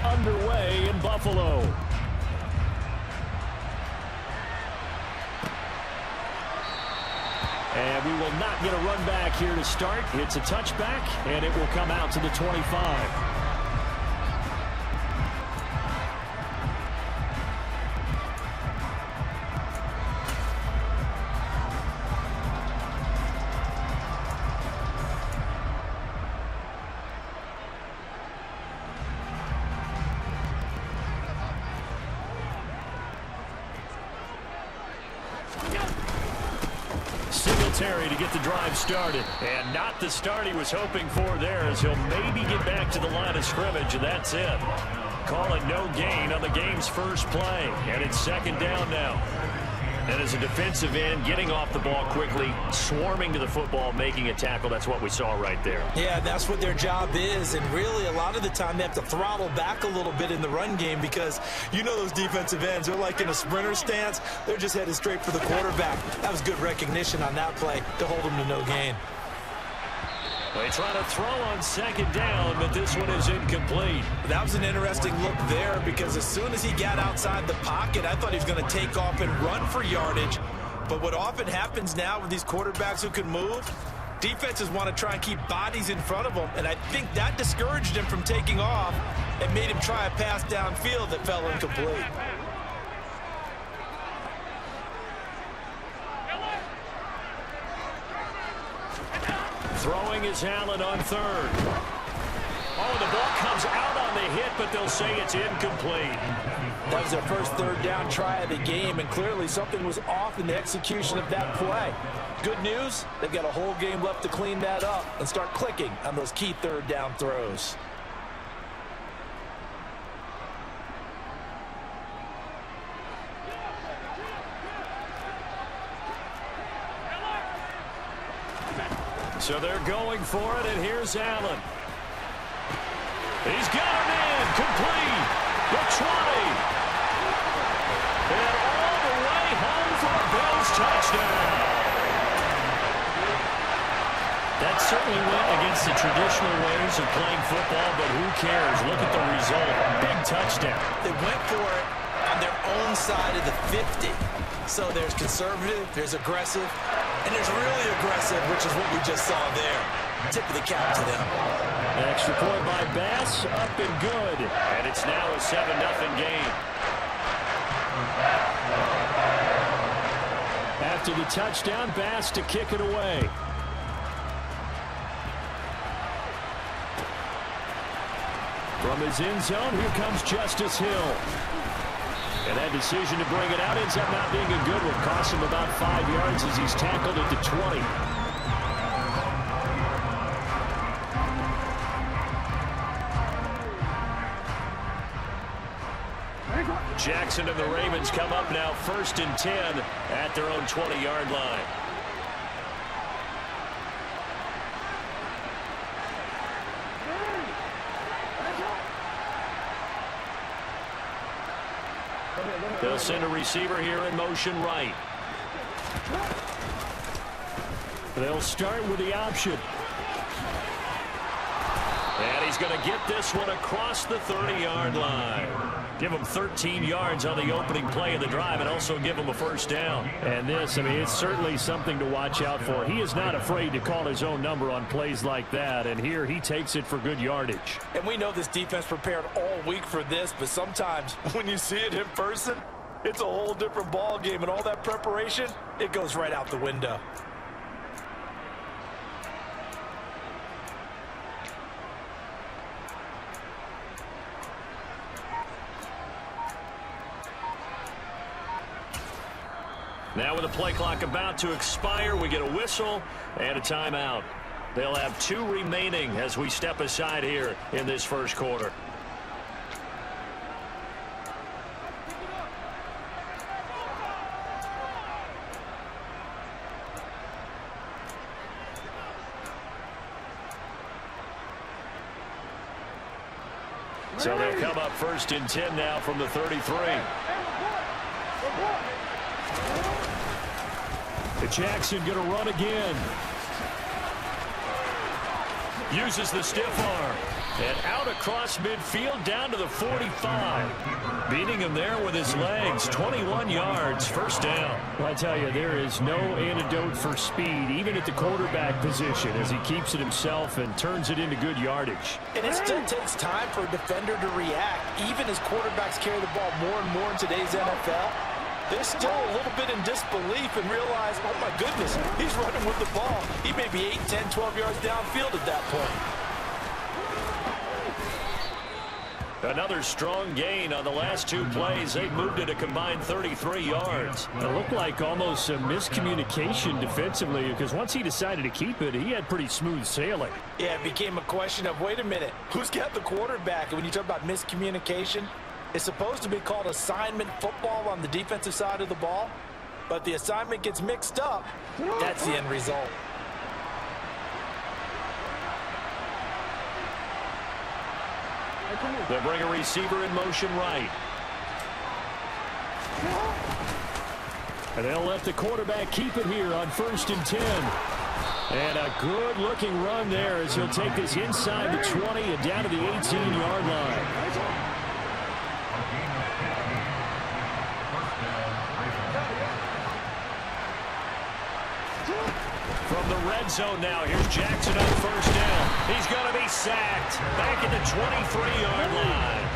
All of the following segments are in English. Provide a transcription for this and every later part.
underway in Buffalo. And we will not get a run back here to start. It's a touchback, and it will come out to the 25. To get the drive started, and not the start he was hoping for there, as he'll maybe get back to the line of scrimmage, and that's it. Call it no gain on the game's first play, and it's second down now. And as a defensive end, getting off the ball quickly, swarming to the football, making a tackle, that's what we saw right there. Yeah, that's what their job is, and really a lot of the time they have to throttle back a little bit in the run game because you know those defensive ends, they're like in a sprinter stance. They're just headed straight for the quarterback. That was good recognition on that play to hold them to no gain. They try to throw on second down, but this one is incomplete. That was an interesting look there because as soon as he got outside the pocket, I thought he was going to take off and run for yardage. But what often happens now with these quarterbacks who can move, defenses want to try and keep bodies in front of them, and I think that discouraged him from taking off and made him try a pass downfield that fell incomplete. Throwing is Allen on third. Oh, the ball comes out on the hit, but they'll say it's incomplete. That was their first third down try of the game, and clearly something was off in the execution of that play. Good news, they've got a whole game left to clean that up and start clicking on those key third down throws. So they're going for it, and here's Allen. He's got him in, complete, the 20. And all the way home for a Bills touchdown. That certainly went against the traditional ways of playing football, but who cares? Look at the result. Big touchdown. They went for it on their own side of the 50. So there's conservative, there's aggressive, and there's really aggressive, which is what we just saw there. Tip of the cap to them. An extra point by Bass, up and good. And it's now a 7-0 game. After the touchdown, Bass to kick it away. From his end zone, here comes Justice Hill. And that decision to bring it out ends up not being a good one. Costs him about 5 yards as he's tackled at the 20. Jackson and the Ravens come up now 1st and 10 at their own 20-yard line. They'll send a receiver here in motion right. They'll start with the option. And he's going to get this one across the 30-yard line. Give him 13 yards on the opening play of the drive and also give him a first down. And this, I mean, it's certainly something to watch out for. He is not afraid to call his own number on plays like that. And here he takes it for good yardage. And we know this defense prepared all week for this, but sometimes when you see it in person, it's a whole different ball game. And all that preparation, it goes right out the window. Now with the play clock about to expire, we get a whistle and a timeout. They'll have 2 remaining as we step aside here in this first quarter. So they'll come up 1st and 10 now from the 33. Jackson going to run again. Uses the stiff arm. And out across midfield down to the 45. Beating him there with his legs. 21 yards, first down. Well, I tell you, there is no antidote for speed, even at the quarterback position, as he keeps it himself and turns it into good yardage. And it still takes time for a defender to react. Even as quarterbacks carry the ball more and more in today's NFL, they're still a little bit in disbelief and realize, oh my goodness, he's running with the ball. He may be 8, 10, 12 yards downfield at that point. Another strong gain on the last two plays. They moved it a combined 33 yards. It looked like almost a miscommunication defensively, because once he decided to keep it, he had pretty smooth sailing. Yeah, it became a question of, wait a minute, who's got the quarterback? And when you talk about miscommunication, it's supposed to be called assignment football on the defensive side of the ball, but the assignment gets mixed up. That's the end result. They'll bring a receiver in motion right. And they'll let the quarterback keep it here on 1st and 10. And a good-looking run there as he'll take this inside the 20 and down to the 18-yard line. From the red zone now, here's Jackson on 1st down. He's going to be sacked back at the 23-yard line.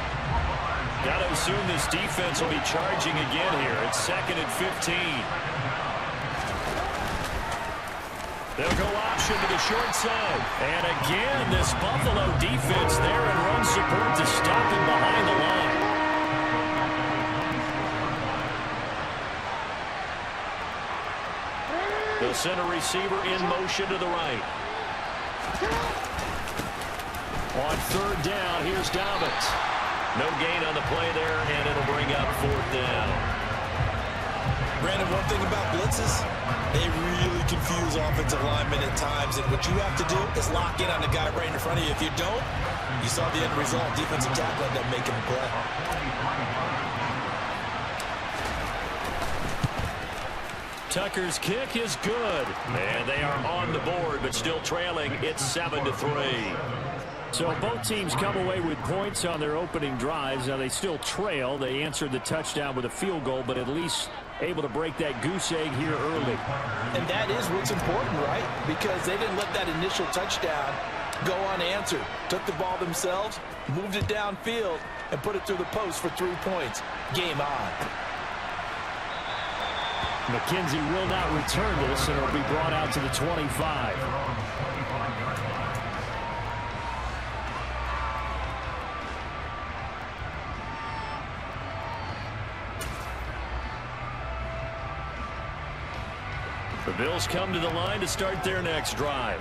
Got to assume this defense will be charging again here. It's 2nd and 15. They'll go option to the short side. And again, this Buffalo defense there in run support to stop him behind the line. They'll send a receiver in motion to the right. On 3rd down, here's Dobbins. No gain on the play there, and it'll bring up 4th down. Brandon, one thing about blitzes, they really confuse offensive linemen at times, and what you have to do is lock in on the guy right in front of you. If you don't, you saw the end result. Defensive tackle ended up making the play. Tucker's kick is good, and they are on the board, but still trailing. It's 7-3. So both teams come away with points on their opening drives. Now they still trail. They answered the touchdown with a field goal, but at least able to break that goose egg here early. And that is what's important, right? Because they didn't let that initial touchdown go unanswered. Took the ball themselves, moved it downfield, and put it through the post for 3 points. Game on. McKenzie will not return this, and it'll be brought out to the 25. The Bills come to the line to start their next drive.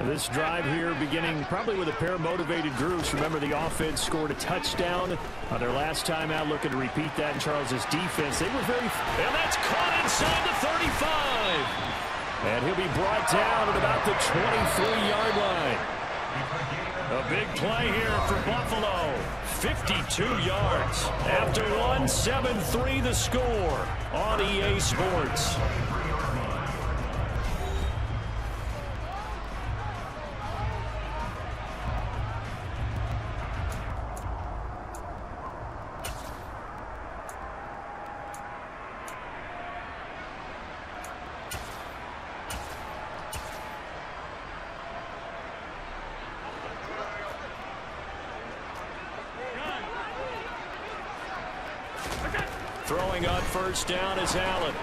This drive here beginning probably with a pair of motivated groups. Remember, the offense scored a touchdown on their last time out, looking to repeat that in Charles's defense. They were very... And that's caught inside the 35. And he'll be brought down at about the 23-yard line. A big play here for Buffalo. 52 yards. After one, 7-3 the score on EA Sports. Throwing on 1st down is Allen.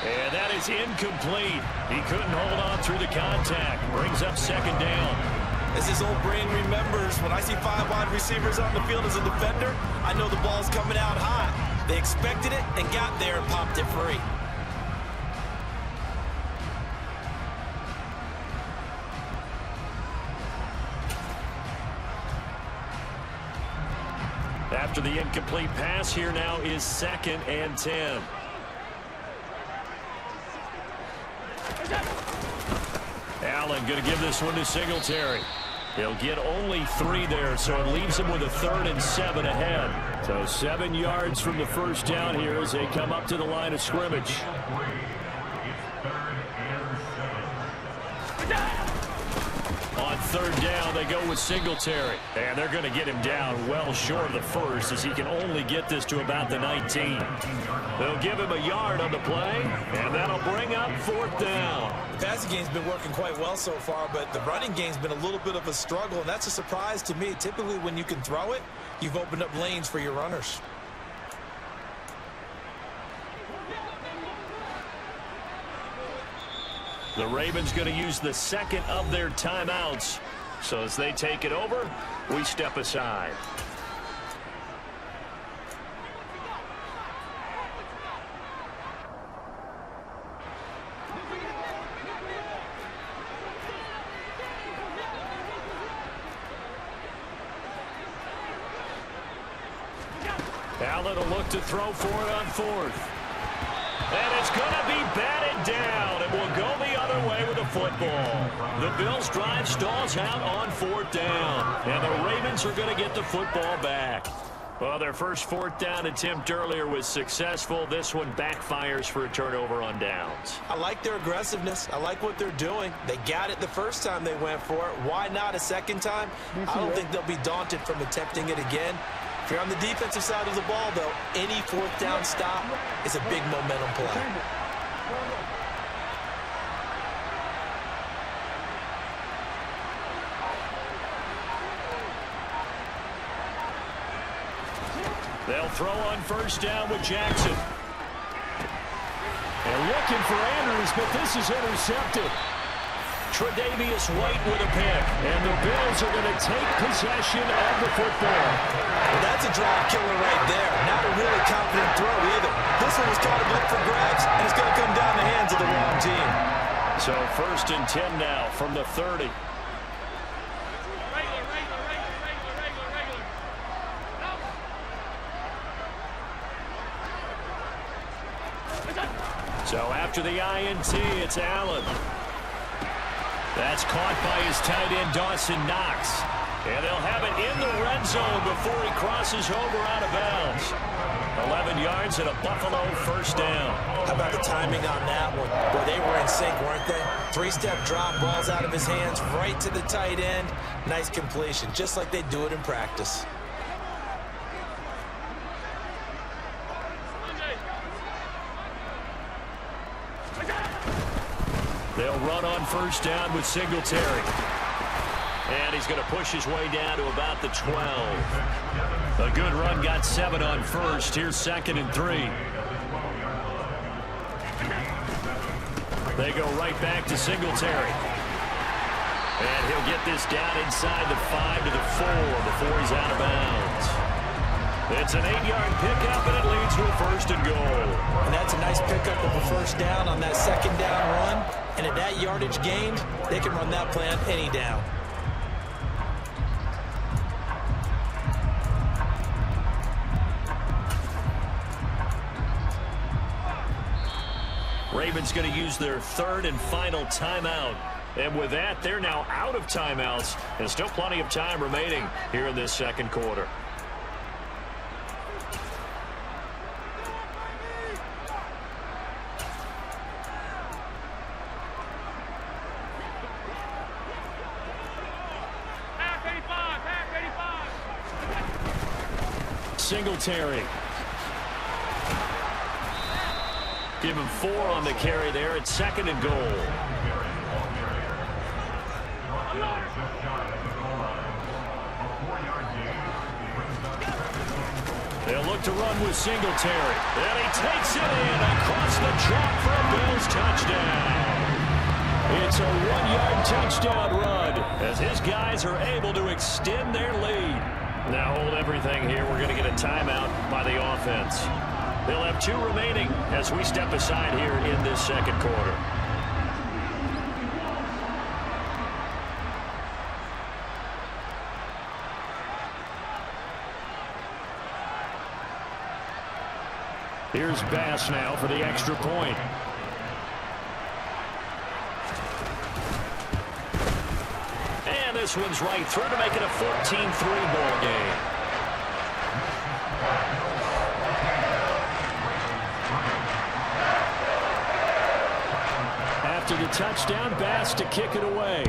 And that is incomplete. He couldn't hold on through the contact. Brings up 2nd down. As his old brain remembers, when I see 5 wide receivers on the field as a defender, I know the ball's coming out hot. They expected it and got there and popped it free. After the incomplete pass, here now is 2nd and 10. Allen going to give this one to Singletary. He'll get only 3 there, so it leaves him with a 3rd and 7 ahead. So 7 yards from the 1st down here as they come up to the line of scrimmage. On third down, they go with Singletary. And they're going to get him down well short of the first, as he can only get this to about the 19. They'll give him a yard on the play, and that'll bring up fourth down. The passing game's been working quite well so far, but the running game's been a little bit of a struggle, and that's a surprise to me. Typically, when you can throw it, you've opened up lanes for your runners. The Ravens going to use the second of their timeouts. So as they take it over, we step aside. Allen will look to throw for it on fourth. And it's going to be batted down. It will go the other way with the football. The Bills' drive stalls out on fourth down. And the Ravens are going to get the football back. Well, their first fourth down attempt earlier was successful. This one backfires for a turnover on downs. I like their aggressiveness. I like what they're doing. They got it the first time they went for it. Why not a second time? I don't think they'll be daunted from attempting it again. If you're on the defensive side of the ball, though, any fourth down stop is a big momentum play. They'll throw on first down with Jackson. And looking for Andrews, but this is intercepted. Tre'Davious White with a pick. And the Bills are going to take possession of the football. Well, that's a drive killer right there. Not a really confident throw either. This one was kind of up for grabs, and it's going to come down the hands of the wrong team. So 1st and 10 now from the 30. So after the INT, it's Allen. That's caught by his tight end, Dawson Knox. And they'll have it in the red zone before he crosses over out of bounds. 11 yards and a Buffalo first down. How about the timing on that one? Well, they were in sync, weren't they? Three-step drop, balls out of his hands, right to the tight end. Nice completion, just like they do it in practice. They'll run on first down with Singletary. And he's going to push his way down to about the 12. A good run, got 7 on first. Here's 2nd and 3. They go right back to Singletary. And he'll get this down inside the 5 to the 4 before he's out of bounds. It's an 8-yard pickup, and it leads to a 1st and goal. And that's a nice pickup of a first down on that 2nd down run. And at that yardage gained, they can run that play on any down. Ravens going to use their 3rd and final timeout. And with that, they're now out of timeouts. And still plenty of time remaining here in this 2nd quarter. Singletary. Give him 4 on the carry there. It's 2nd and goal. They'll look to run with Singletary. And he takes it in across the chalk for a Bills touchdown. It's a 1-yard touchdown run as his guys are able to extend their lead. Now hold everything here. We're going to get a timeout by the offense. They'll have 2 remaining as we step aside here in this 2nd quarter. Here's Bass now for the extra point. And this one's right through to make it a 14-3 ball game. After the touchdown, Bass to kick it away.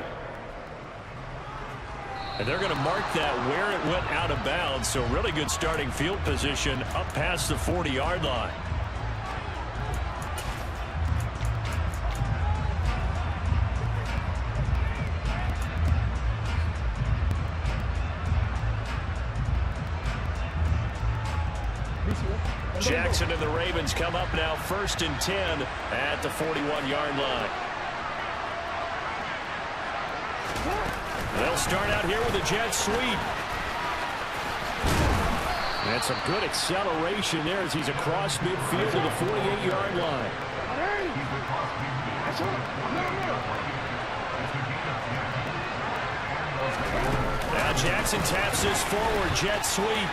And they're going to mark that where it went out of bounds. So really good starting field position up past the 40-yard line. Jackson and the Ravens come up now 1st and 10 at the 41-yard line. They'll start out here with a jet sweep. And some good acceleration there as he's across midfield to the 48-yard line. Now Jackson taps this forward jet sweep.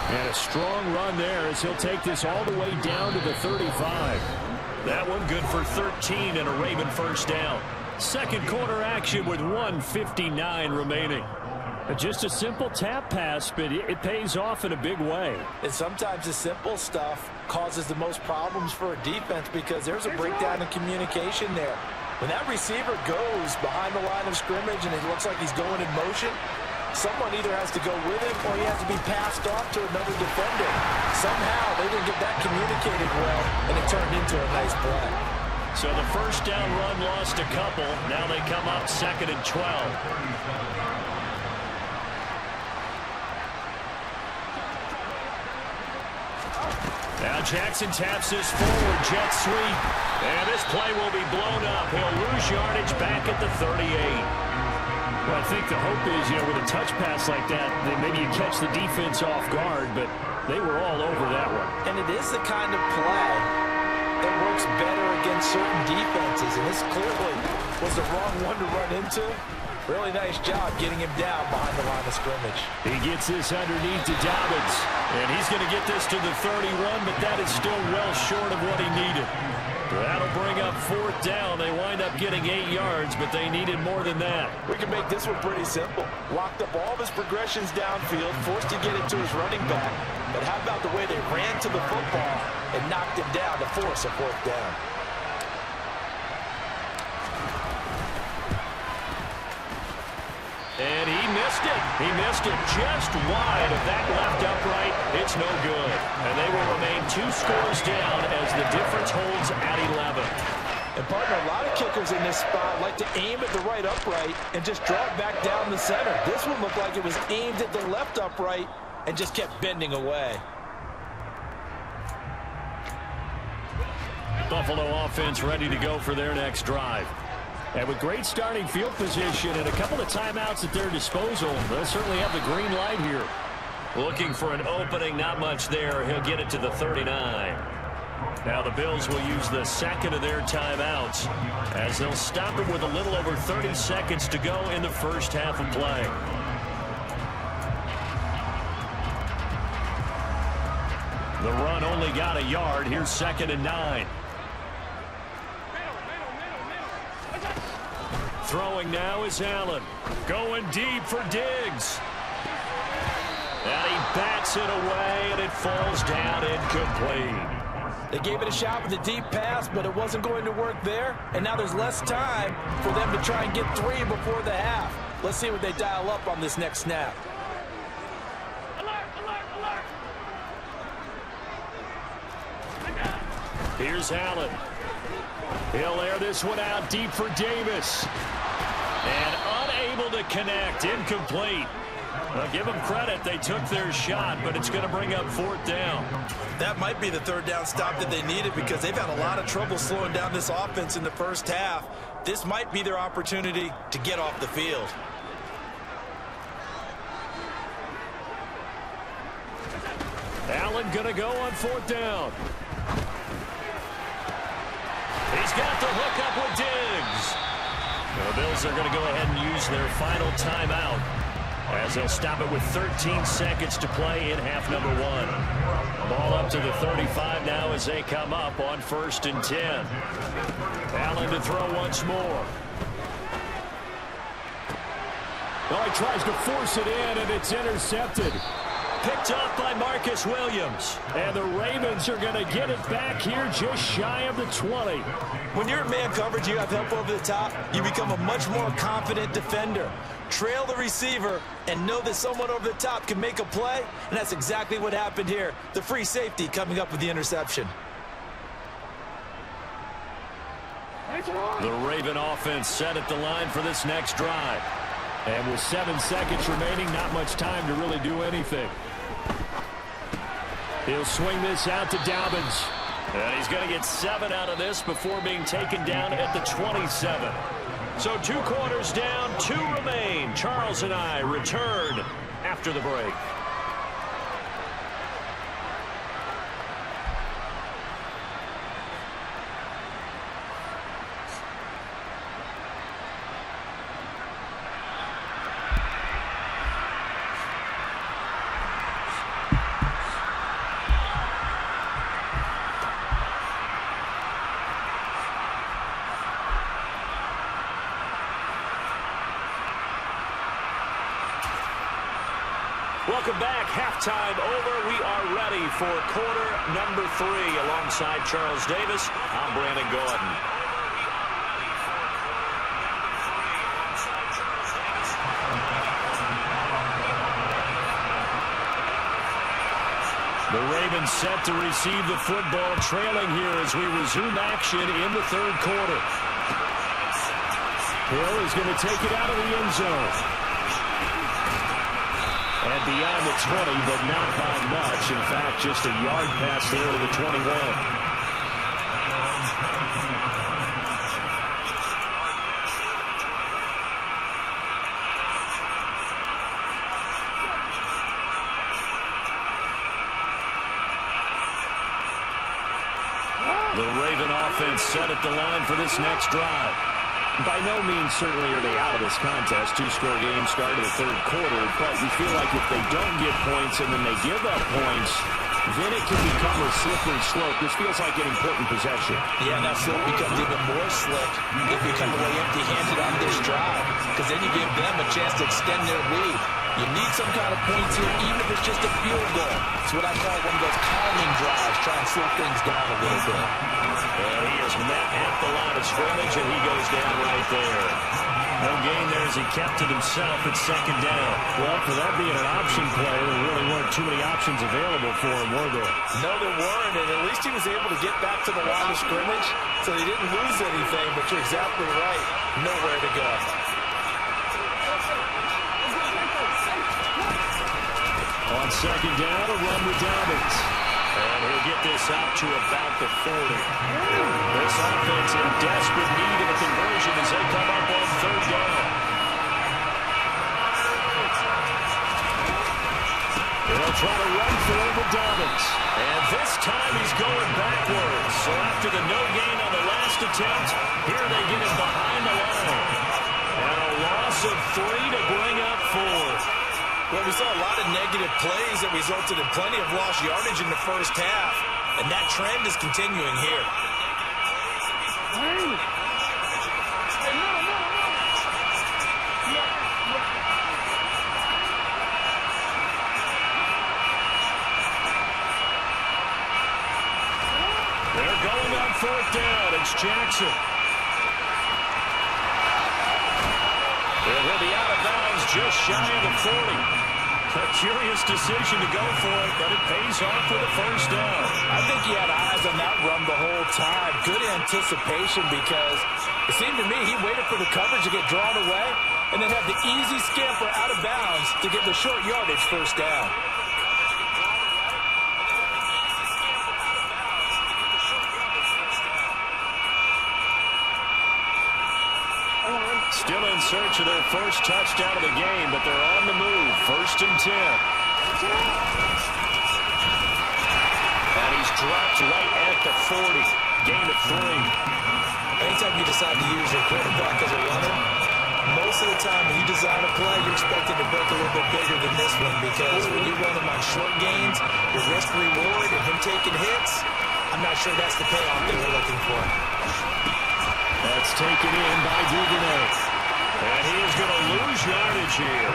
And a strong run there as he'll take this all the way down to the 35. That one good for 13 and a Raven first down. Second quarter action with 1:59 remaining. Just a simple tap pass, but it pays off in a big way. And sometimes the simple stuff causes the most problems for a defense because there's a breakdown in communication there. When that receiver goes behind the line of scrimmage and it looks like he's going in motion, someone either has to go with him or he has to be passed off to another defender. Somehow they didn't get that communicated well, and it turned into a nice play. So the first down run lost a couple. Now they come up 2nd and 12. Now Jackson taps this forward jet sweep. And this play will be blown up. He'll lose yardage back at the 38. Well, I think the hope is, with a touch pass like that, then maybe you catch the defense off guard, but they were all over that one. And it is the kind of play that works better against certain defenses, and this clearly was the wrong one to run into. Really nice job getting him down behind the line of scrimmage. He gets this underneath to Dobbins, and he's going to get this to the 31, but that is still well short of what he needed. That'll bring up 4th down. They wind up getting 8 yards, but they needed more than that. We can make this one pretty simple. Locked up all of his progressions downfield, forced to get it to his running back. But how about the way they ran to the football and knocked him down to force a 4th down? And he missed it. He missed it just wide of that left upright. It's no good. And they will remain 2 scores down as the difference holds at 11. And partner, a lot of kickers in this spot like to aim at the right upright and just draw it back down the center. This one looked like it was aimed at the left upright and just kept bending away. Buffalo offense ready to go for their next drive. And with great starting field position and a couple of timeouts at their disposal, they'll certainly have the green light here. Looking for an opening, not much there. He'll get it to the 39. Now the Bills will use the second of their timeouts as they'll stop it with a little over 30 seconds to go in the first half of play. The run only got a yard. Here's 2nd and 9. Throwing now is Allen. Going deep for Diggs. And he bats it away, and it falls down incomplete. They gave it a shot with a deep pass, but it wasn't going to work there. And now there's less time for them to try and get 3 before the half. Let's see what they dial up on this next snap. Here's Allen. He'll air this one out deep for Davis. And unable to connect. Incomplete. Well, give them credit. They took their shot, but it's going to bring up 4th down. That might be the 3rd down stop that they needed because they've had a lot of trouble slowing down this offense in the first half. This might be their opportunity to get off the field. Allen going to go on 4th down. He's got the hook up with Diggs. The Bills are going to go ahead and use their final timeout as they'll stop it with 13 seconds to play in half number 1. Ball up to the 35 now as they come up on 1st and 10. Allen to throw once more. Oh, he tries to force it in, and it's intercepted. picked up by Marcus Williams. And the Ravens are going to get it back here just shy of the 20. When you're in man coverage, you have help over the top, you become a much more confident defender. Trail the receiver and know that someone over the top can make a play, and that's exactly what happened here. The free safety coming up with the interception. The Raven offense set at the line for this next drive. And with 7 seconds remaining, not much time to really do anything. He'll swing this out to Dobbins. And he's going to get 7 out of this before being taken down at the 27. So 2 quarters down, 2 remain. Charles and I return after the break. Welcome back. Halftime over. We are ready for quarter number 3. Alongside Charles Davis, I'm Brandon Gordon. The Ravens set to receive the football, trailing here as we resume action in the 3rd quarter. Hill is going to take it out of the end zone. And beyond the 20, but not by much. In fact, just a yard pass there to the 21. The Raven offense set at the line for this next drive. By no means certainly are they out of this contest. 2-score game started the 3rd quarter, but you feel like if they don't get points and then they give up points, then it can become a slippery slope. This feels like an important possession. Yeah, that slope becomes even more slick if you come away empty-handed on this drive, because then you give them a chance to extend their lead. You need some kind of points here, even if it's just a field goal. It's what I call one of those calming drives, try and slow things down a little bit. And he is met at the line of scrimmage, and he goes down right there. No gain there as he kept it himself at 2nd down. Well, for that being an option play, there really weren't too many options available for him, were there? No, there weren't, and at least he was able to get back to the line of scrimmage, so he didn't lose anything, but you're exactly right. Nowhere to go. On 2nd down, a run with Dobbins. And he'll get this out to about the 40. This offense in desperate need of a conversion as they come up on 3rd down. They'll try to run for it with Dobbins. And this time he's going backwards. So after the no gain on the last attempt, here they get him behind the line. And a loss of 3 to bring up 4. Well, we saw a lot of negative plays that resulted in plenty of lost yardage in the 1st half, and that trend is continuing here. They're going on 4th down. It's Jackson. He'll be out of bounds just shy of the 40. A curious decision to go for it, but it pays off for the 1st down. I think he had eyes on that run the whole time. Good anticipation, because it seemed to me he waited for the coverage to get drawn away and then had the easy scamper out of bounds to get the short yardage 1st down. Still in search of their first touchdown of the game, but they're on the move. 1st and 10. And he's dropped right at the 40. Gain of 3. Anytime you decide to use your quarterback as a runner, most of the time when you design a play, you're expected to break a little bit bigger than this one, because when you run him on short gains, your risk-reward and him taking hits, I'm not sure that's the payoff they were looking for. That's taken in by Duvernay. And he is going to lose yardage here.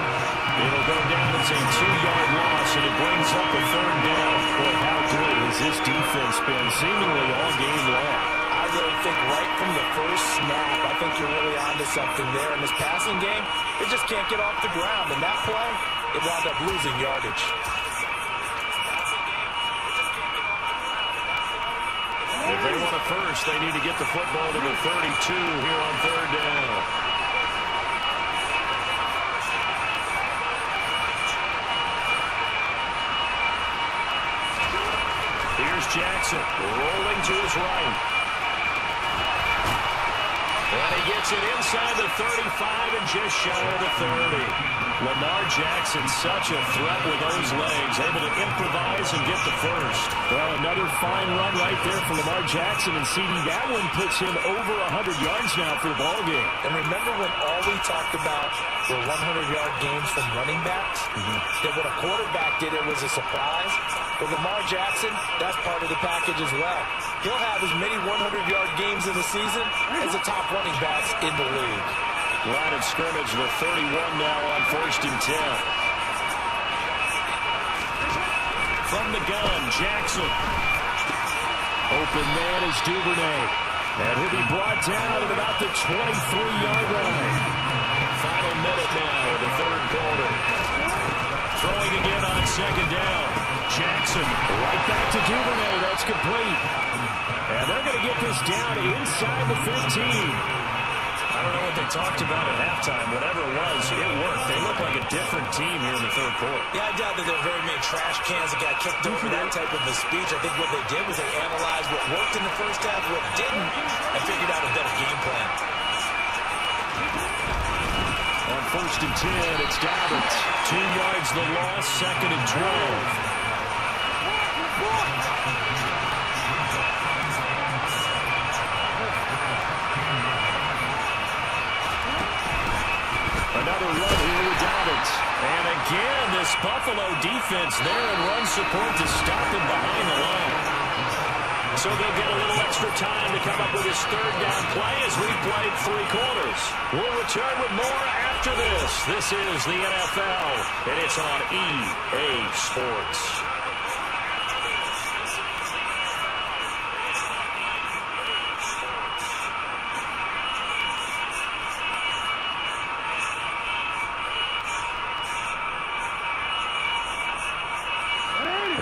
It'll go down as a 2-yard loss, and it brings up a third down. Boy, how good has this defense been seemingly all game long? I really think right from the first snap, I think you're really onto something there. In this passing game, it just can't get off the ground. And that play, it wound up losing yardage. If they want a first, they need to get the football to the 32 here on third down. Here's Jackson rolling to his right. And he gets it inside the 35 and just shy of the 30. Lamar Jackson, such a threat with those legs, able to improvise and get the first. Well, another fine run right there for Lamar Jackson, and CD, that one puts him over 100 yards now for the ball game. And remember when all we talked about were 100-yard games from running backs? That when a quarterback did it was a surprise. With Lamar Jackson, that's part of the package as well. He'll have as many 100-yard games in the season as the top running backs in the league. Line of scrimmage, the 31 now on 1st and 10. From the gun, Jackson. Open man is Duvernay. And he'll be brought down at about the 23-yard line. Final minute now of the third quarter. Throwing again on second down. Jackson right back to Duvernay. That's complete. And they're going to get this down inside the 15. I don't know what they talked about at halftime. Whatever it was, it worked. They look like a different team here in the third quarter. Yeah, I doubt that there were very many trash cans that got kicked over that type of a speech. I think what they did was they analyzed what worked in the first half, what didn't, and figured out a better game plan. On 1st and 10, it's Dobbins. 2 yards the loss, 2nd and 12. Another run here with Dobbins. And again, this Buffalo defense there in run support to stop him behind the line. So they'll get a little extra time to come up with his third down play as we've played 3 quarters. We'll return with more after this. This is the NFL, and it's on EA Sports.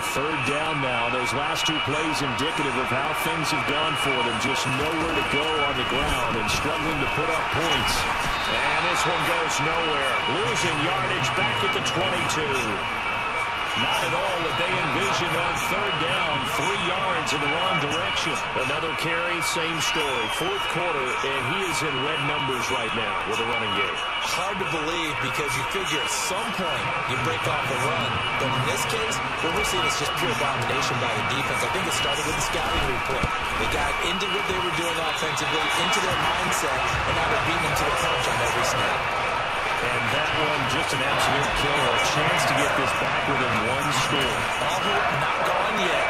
Third down now. Those last 2 plays indicative of how things have gone for them. Just nowhere to go on the ground and struggling to put up points. And this one goes nowhere. Losing yardage back at the 22. Not at all what they envisioned on third down. 3 yards in the wrong direction. Another carry, same story. 4th quarter, and he is in red numbers right now with a running game. Hard to believe because you figure at some point you break off a run. But in this case, what we're seeing is just pure domination by the defense. I think it started with the scouting report. They got into what they were doing offensively, into their mindset, and now they're beating them to the punch on every snap. And that one just an absolute killer. A chance to get this back within 1 score. All hope not gone yet.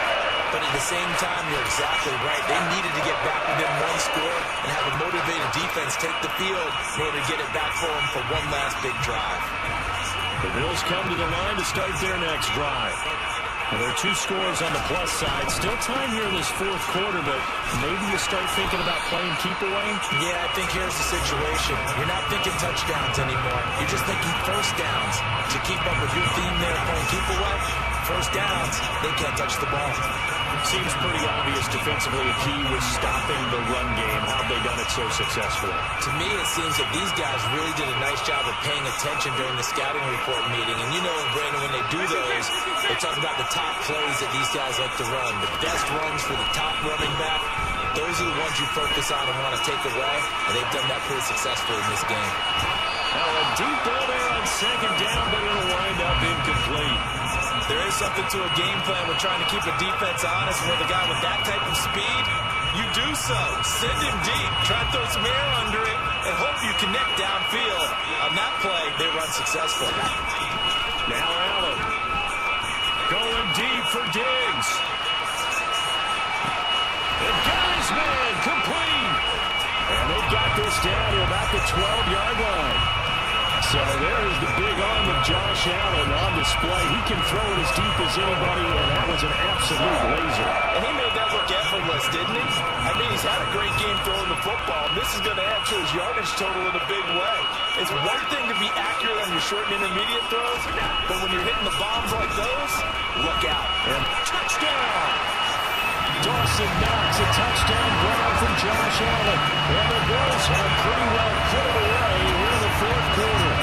But at the same time, you're exactly right. They needed to get back within 1 score and have a motivated defense take the field in order to get it back for them for one last big drive. The Bills come to the line to start their next drive. Well, there are 2 scores on the plus side. Still time here in this 4th quarter, but maybe you start thinking about playing keep away? Yeah, I think here's the situation. You're not thinking touchdowns anymore. You're just thinking first downs. To keep up with your theme there, playing keep away, first downs, they can't touch the ball. Seems pretty obvious defensively a key was stopping the run game. How have they done it so successfully? To me, it seems that these guys really did a nice job of paying attention during the scouting report meeting. And you know, Brandon, when they do those, they talk about the top plays that these guys like to run. The best runs for the top running back, those are the ones you focus on and want to take away. And they've done that pretty successfully in this game. Now a deep ball there on second down, but it'll wind up incomplete. There is something to a game plan with trying to keep a defense honest. With a guy with that type of speed, you do so. Send him deep, try to throw some air under it, and hope you connect downfield. On that play, they run successful. Now Allen going deep for Diggs. And Guysman complete. And they've got this down to about the 12-yard line. So there's the big arm of Josh Allen on display. He can throw it as deep as anybody, and that was an absolute laser. And he made that look effortless, didn't he? I mean, he's had a great game throwing the football. This is going to add to his yardage total in a big way. It's one thing to be accurate on your short and intermediate throws, but when you're hitting the bombs like those, look out. And touchdown! Dawson Knox, a touchdown grab from Josh Allen. And the Bills have pretty well put it away here in the fourth quarter.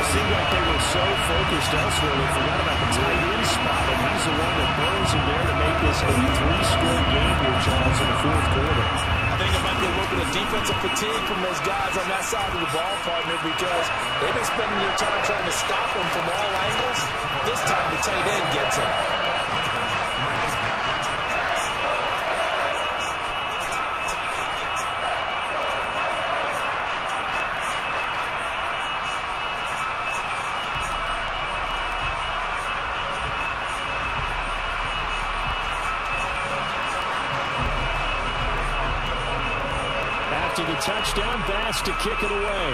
It seemed like they were so focused elsewhere they forgot about the tight end spot, and he's the one that burns him there to make this a 3-score game here, Charles, in the fourth quarter. I think it might be a little bit of defensive fatigue from those guys on that side of the ball, partner, because they've been spending their time trying to stop him from all angles. This time the tight end gets him. To the touchdown pass to kick it away.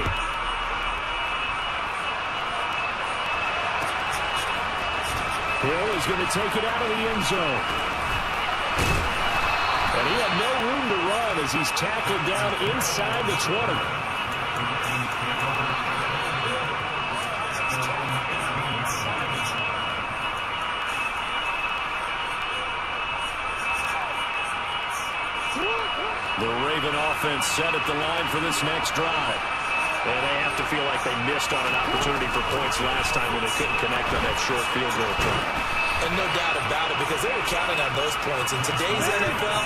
Hill is going to take it out of the end zone. And he had no room to run as he's tackled down inside the 20. The Raven offense set at the line for this next drive. And they have to feel like they missed on an opportunity for points last time when they couldn't connect on that short field goal attempt. And no doubt about it, because they were counting on those points. In today's NFL,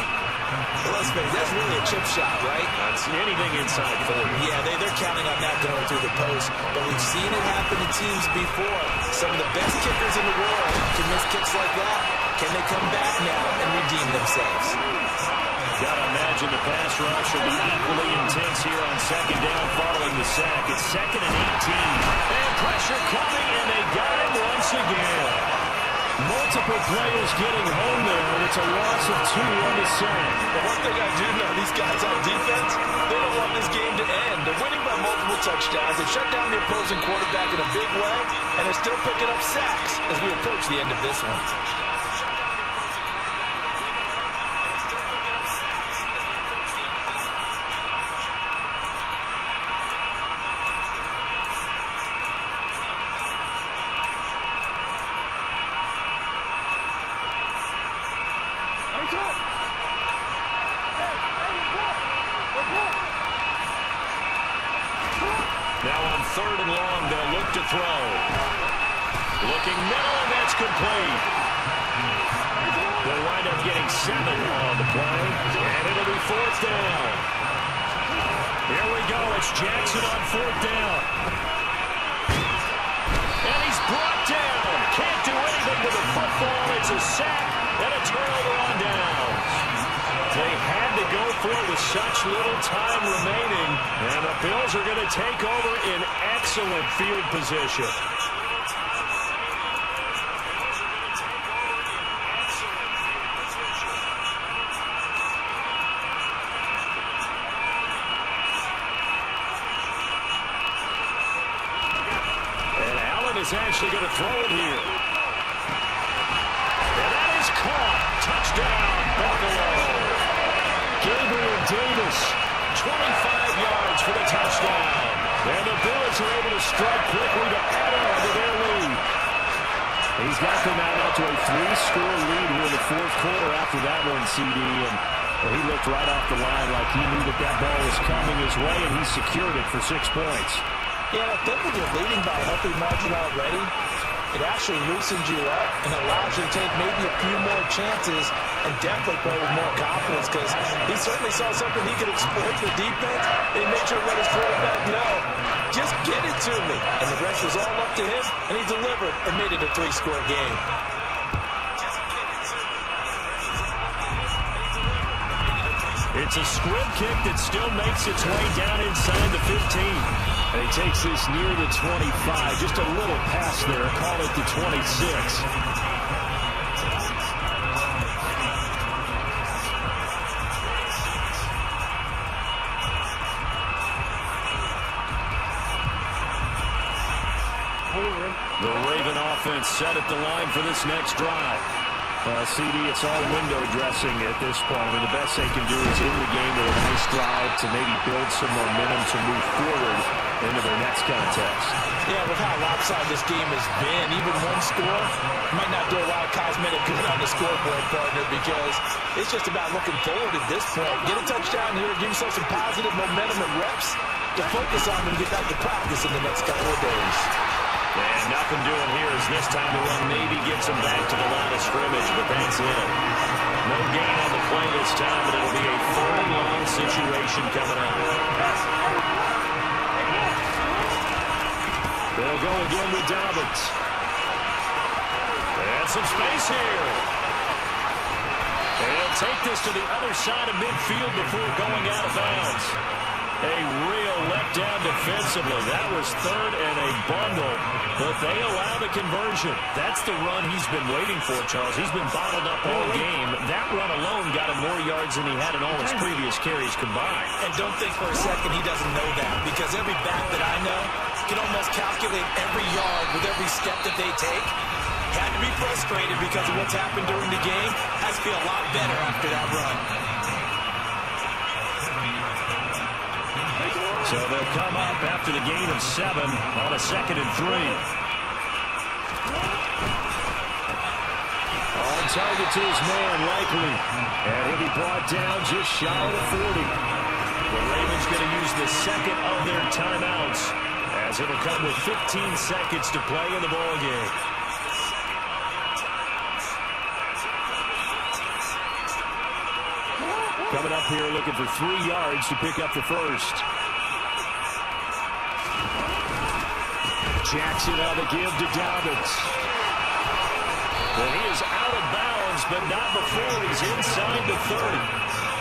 let's face it, that's really a chip shot, right? That's anything inside 40. Yeah, they're counting on that going through the post. But we've seen it happen to teams before. Some of the best kickers in the world can miss kicks like that. Can they come back now and redeem themselves? Gotta imagine the pass rush will be equally intense here on second down following the sack. It's 2nd and 18. And pressure coming, and they got him once again. Multiple players getting home there, and it's a loss of 2 on the sack. But one thing I do know, these guys on defense, they don't want this game to end. They're winning by multiple touchdowns. They shut down the opposing quarterback in a big way, and they're still picking up sacks as we approach the end of this one. Now on 3rd and long, they'll look to throw. Looking middle, and that's complete. They'll wind up getting 7 on the play, and it'll be 4th down. Here we go. It's Jackson on 4th down. And he's brought down. Can't do anything with the football. It's a sack and a turnover on downs. They had to go for it with such little time remaining, and the Bills are going to take over in excellent field position. And Allen is actually going to throw it here. And that is caught. Touchdown, Buffalo. Gabriel Davis, 25 yards for the touchdown. And the Bills are able to strike quickly to add on to their lead. He's got them out to a 3-score lead here in the fourth quarter after that one, CD. And he looked right off the line like he knew that ball was coming his way, and he secured it for 6 points. Yeah, I think when you're leading by a healthy margin already, it actually loosens you up and allows you to take maybe a few more chances and definitely play with more confidence, because he certainly saw something he could exploit the defense and make sure to let his quarterback know, just get it to me. And the rest was all up to him, and he delivered and made it a 3-score game. It's a squib kick that still makes its way down inside the 15. And he takes this near the 25. Just a little pass there. Call it the 26. offense set at the line for this next drive. CD, it's all window dressing at this point. I mean, the best they can do is in the game with a nice drive to maybe build some momentum to move forward into their next contest. Yeah, with how lopsided this game has been, even one score might not do a lot of cosmetic good on the scoreboard, partner, because it's just about looking forward at this point. Get a touchdown here, give yourself some positive momentum and reps to focus on when you get back to practice in the next couple of days. And nothing doing here as this time the run maybe gets him back to the line of scrimmage, but that's it. No gain on the play this time, but it'll be a 4-and-long situation coming up. They'll go again with Dobbins. And some space here. They'll take this to the other side of midfield before going out of bounds. A real letdown defensively. That was third and a bundle, but they allow the conversion. That's the run he's been waiting for, Charles. He's been bottled up all game. That run alone got him more yards than he had in all his previous carries combined. And don't think for a second he doesn't know that, because every back that I know can almost calculate every yard with every step that they take. Had to be frustrated because of what's happened during the game. Has to feel a lot better after that run. So they'll come up after the gain of 7 on a 2nd and 3. On target to his man, likely. And he'll be brought down just shy of the 40. The Ravens going to use the second of their timeouts, as it'll come with 15 seconds to play in the ballgame. Coming up here looking for 3 yards to pick up the first. Jackson on the give to Dobbins. Well, he is out of bounds, but not before he's inside the 30.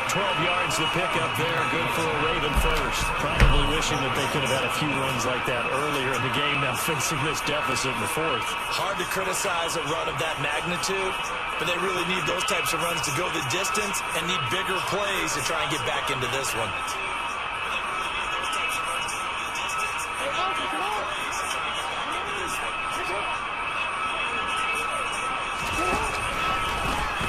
12 yards to pick up there. Good for a Raven first. Probably wishing that they could have had a few runs like that earlier in the game, now facing this deficit in the 4th. Hard to criticize a run of that magnitude, but they really need those types of runs to go the distance and need bigger plays to try and get back into this one.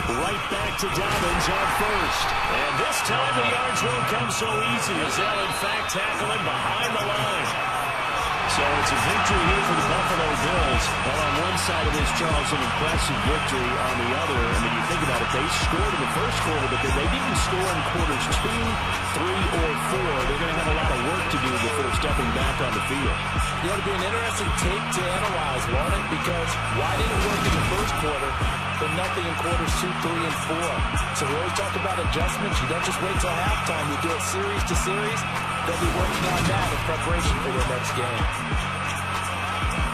Right back to Dobbins on first. And this time the yards won't come so easy, as they'll in fact tackle him behind the line. So it's a victory here for the Buffalo Bills. Well, on one side of this, Charles, an impressive victory. On the other, I mean, you think about it, they scored in the first quarter, but they didn't score in quarters 2, 3, or 4. They're going to have a lot of work to do before stepping back on the field. Yeah, it'll be an interesting tape to analyze, won't it? Because why didn't it work in the first quarter, but nothing in quarters 2, 3, and 4? So we always talk about adjustments. You don't just wait till halftime. You do it series to series. They'll be working on that in preparation for their next game.